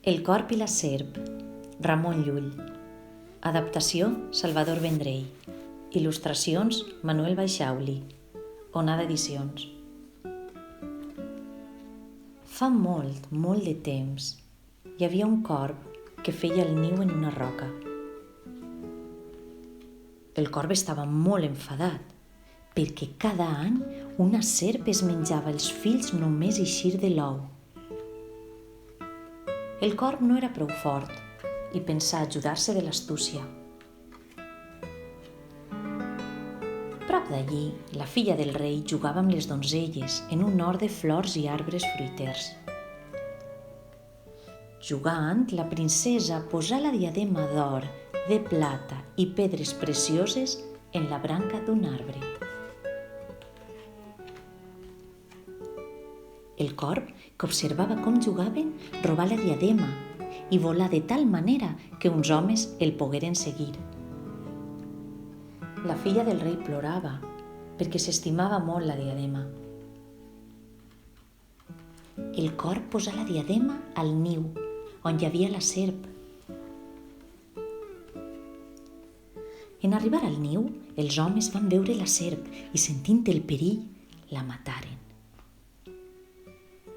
El corb i la serp, Ramon Llull. Adaptació, Salvador Vendrell. Il·lustracions, Manuel Baixauli. Onada Edicions. Fa molt, molt de temps, hi havia un corb que feia el niu en una roca. El corb estava molt enfadat, perquè cada any una serp es menjava els fills només eixir de l'ou. El corb no era prou fort i pensà ajudar-se de l'astúcia. Prop d'allí, la filla del rei jugava amb les donzelles en un hort de flors i arbres fruiters. Jugant, la princesa posà la diadema d'or, de plata i pedres precioses en la branca d'un arbre. El corb, que observava com jugaven, robà la diadema i volà de tal manera que uns homes el pogueren seguir. La filla del rei plorava perquè s'estimava molt la diadema. El corb posà la diadema al niu, on hi havia la serp. En arribar al niu, els homes van veure la serp i, sentint el perill, la mataren.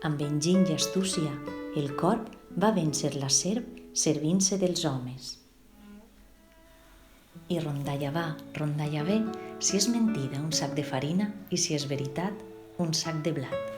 Amb enginy i astúcia, el corb va vèncer la serp servint-se dels homes. I rondalla va, rondalla ve, si és mentida un sac de farina i si és veritat un sac de blat.